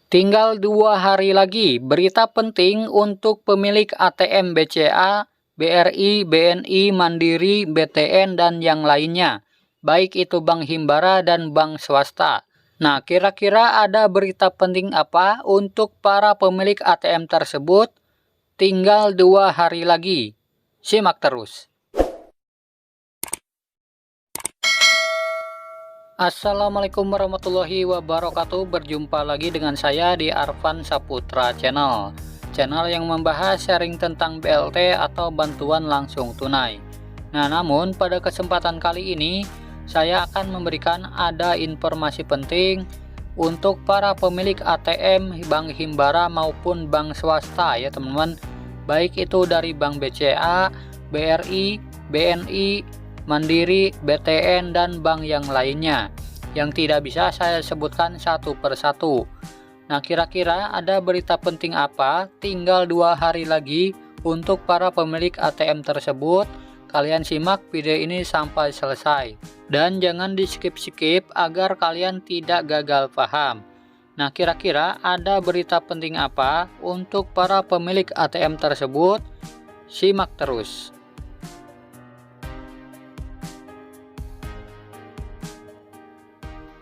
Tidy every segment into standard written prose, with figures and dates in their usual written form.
Tinggal 2 hari lagi, berita penting untuk pemilik ATM BCA, BRI, BNI, Mandiri, BTN, dan yang lainnya, baik itu bank himbara dan bank swasta. Nah, kira-kira ada berita penting apa untuk para pemilik ATM tersebut? Tinggal 2 hari lagi. Simak terus. Assalamualaikum warahmatullahi wabarakatuh. Berjumpa lagi dengan saya di Arfan Saputra Channel. Channel yang membahas sharing tentang BLT atau bantuan langsung tunai. Nah, namun pada kesempatan kali ini saya akan memberikan ada informasi penting untuk para pemilik ATM bank himbara maupun bank swasta ya teman-teman. Baik itu dari bank BCA, BRI, BNI, Mandiri, BTN, dan bank yang lainnya yang tidak bisa saya sebutkan satu persatu. Nah, kira-kira ada berita penting apa? Tinggal 2 hari lagi untuk para pemilik ATM tersebut. Kalian simak video ini sampai selesai. Dan jangan di skip-skip agar kalian tidak gagal paham. Nah, kira-kira ada berita penting apa untuk para pemilik ATM tersebut? Simak terus.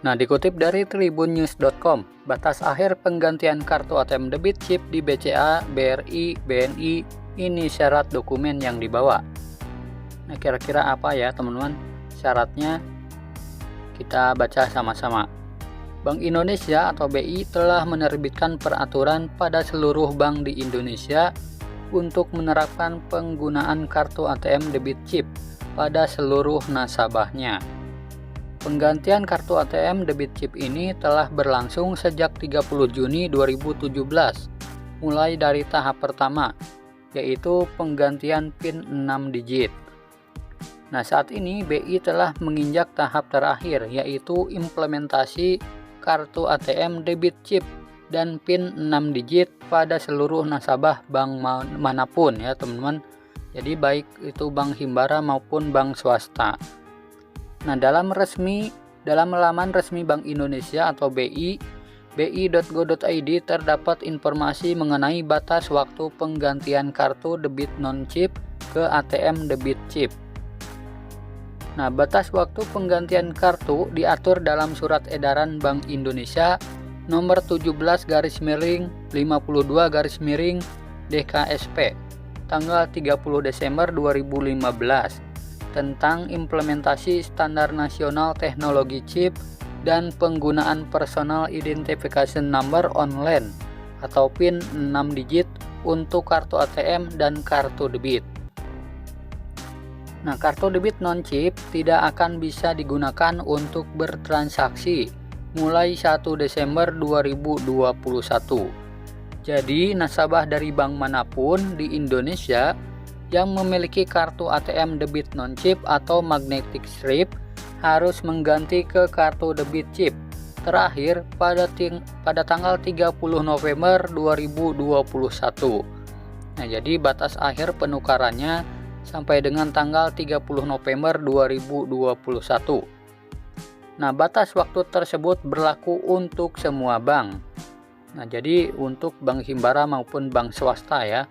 Nah, dikutip dari tribunnews.com, batas akhir penggantian kartu ATM debit chip di BCA, BRI, BNI, ini syarat dokumen yang dibawa. Nah, kira-kira apa ya teman-teman syaratnya? Kita baca sama-sama. Bank Indonesia atau BI telah menerbitkan peraturan pada seluruh bank di Indonesia untuk menerapkan penggunaan kartu ATM debit chip pada seluruh nasabahnya. Penggantian kartu ATM debit chip ini telah berlangsung sejak 30 Juni 2017, mulai dari tahap pertama, yaitu penggantian PIN 6 digit. Nah, saat ini BI telah menginjak tahap terakhir, yaitu implementasi kartu ATM debit chip dan PIN 6 digit pada seluruh nasabah bank manapun ya teman-teman. Jadi baik itu bank himbara maupun bank swasta. Nah, dalam laman resmi Bank Indonesia atau BI, bi.go.id terdapat informasi mengenai batas waktu penggantian kartu debit non-chip ke ATM debit chip. Nah, batas waktu penggantian kartu diatur dalam Surat Edaran Bank Indonesia nomor 17/52/DKSP tanggal 30 Desember 2015. Tentang implementasi standar nasional teknologi chip dan penggunaan personal identification number online atau PIN 6 digit untuk kartu ATM dan kartu debit. Nah, kartu debit non-chip tidak akan bisa digunakan untuk bertransaksi mulai 1 Desember 2021. Jadi, nasabah dari bank manapun di Indonesia yang memiliki kartu ATM debit non-chip atau magnetic strip harus mengganti ke kartu debit chip terakhir pada tanggal 30 November 2021. Nah, jadi batas akhir penukarannya sampai dengan tanggal 30 November 2021. Nah, batas waktu tersebut berlaku untuk semua bank. Nah, jadi untuk bank himbara maupun bank swasta ya.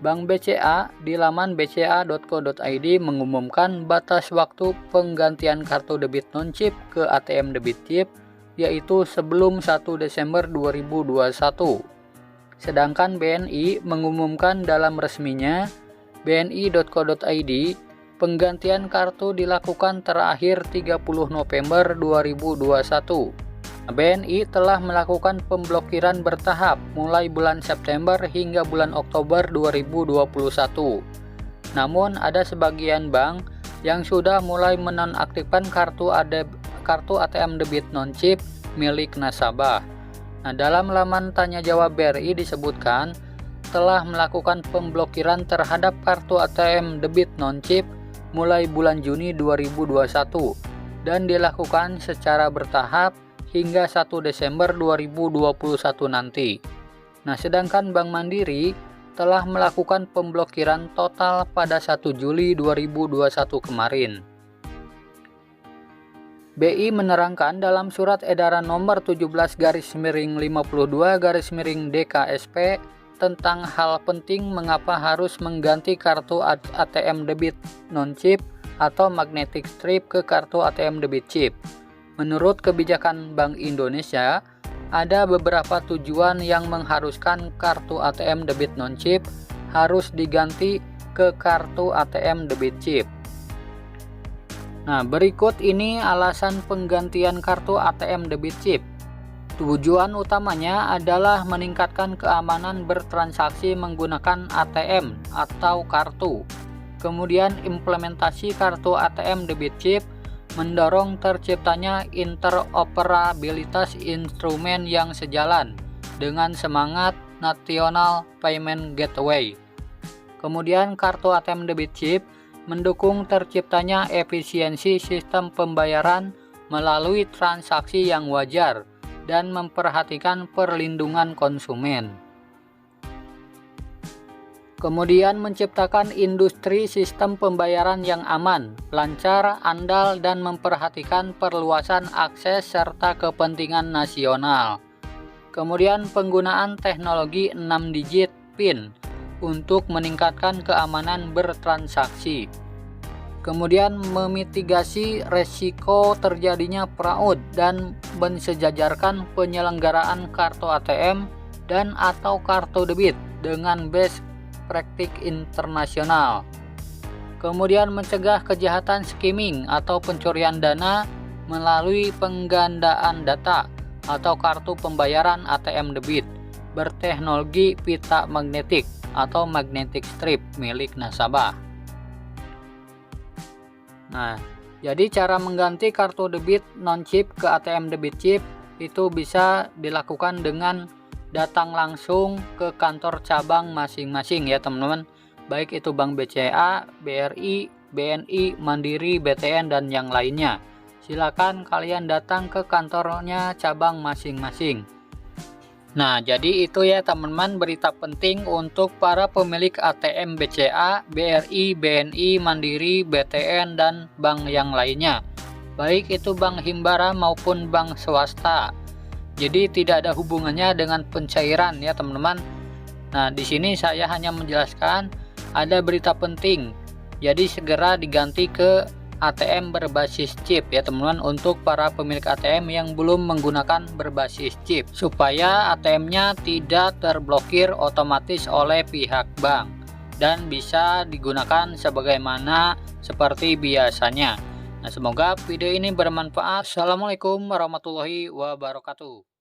Bank BCA di laman bca.co.id mengumumkan batas waktu penggantian kartu debit non-chip ke ATM debit chip yaitu sebelum 1 Desember 2021. Sedangkan BNI mengumumkan dalam resminya bni.co.id penggantian kartu dilakukan terakhir 30 November 2021. BNI telah melakukan pemblokiran bertahap mulai bulan September hingga bulan Oktober 2021. Namun ada sebagian bank yang sudah mulai menonaktifkan kartu ATM debit non-chip milik nasabah. Nah, dalam laman tanya jawab BRI disebutkan telah melakukan pemblokiran terhadap kartu ATM debit non-chip mulai bulan Juni 2021 dan dilakukan secara bertahap hingga 1 Desember 2021 nanti. Nah, sedangkan Bank Mandiri telah melakukan pemblokiran total pada 1 Juli 2021 kemarin. BI menerangkan dalam surat edaran nomor 17/52/DKSP tentang hal penting mengapa harus mengganti kartu ATM debit non-chip atau magnetic strip ke kartu ATM debit chip. Menurut kebijakan Bank Indonesia, ada beberapa tujuan yang mengharuskan kartu ATM debit non-chip harus diganti ke kartu ATM debit chip. Nah, berikut ini alasan penggantian kartu ATM debit chip. Tujuan utamanya adalah meningkatkan keamanan bertransaksi menggunakan ATM atau kartu. Kemudian implementasi kartu ATM debit chip mendorong terciptanya interoperabilitas instrumen yang sejalan dengan semangat National Payment Gateway. Kemudian kartu ATM debit chip mendukung terciptanya efisiensi sistem pembayaran melalui transaksi yang wajar dan memperhatikan perlindungan konsumen. Kemudian menciptakan industri sistem pembayaran yang aman, lancar, andal, dan memperhatikan perluasan akses serta kepentingan nasional. Kemudian penggunaan teknologi 6 digit PIN untuk meningkatkan keamanan bertransaksi. Kemudian memitigasi resiko terjadinya fraud dan mensejajarkan penyelenggaraan kartu ATM dan atau kartu debit dengan best praktik internasional. Kemudian mencegah kejahatan skimming atau pencurian dana melalui penggandaan data atau kartu pembayaran ATM debit berteknologi pita magnetik atau magnetic strip milik nasabah. Nah, jadi cara mengganti kartu debit non-chip ke ATM debit chip itu bisa dilakukan dengan datang langsung ke kantor cabang masing-masing ya teman-teman. Baik itu Bank BCA, BRI, BNI, Mandiri, BTN, dan yang lainnya. Silakan kalian datang ke kantornya cabang masing-masing. Nah, jadi itu ya teman-teman berita penting untuk para pemilik ATM BCA, BRI, BNI, Mandiri, BTN, dan bank yang lainnya. Baik itu bank himbara maupun bank swasta. Jadi tidak ada hubungannya dengan pencairan ya teman-teman. Nah, di sini saya hanya menjelaskan ada berita penting. Jadi segera diganti ke ATM berbasis chip ya teman-teman untuk para pemilik ATM yang belum menggunakan berbasis chip supaya ATM-nya tidak terblokir otomatis oleh pihak bank dan bisa digunakan sebagaimana seperti biasanya. Nah, semoga video ini bermanfaat. Assalamualaikum warahmatullahi wabarakatuh.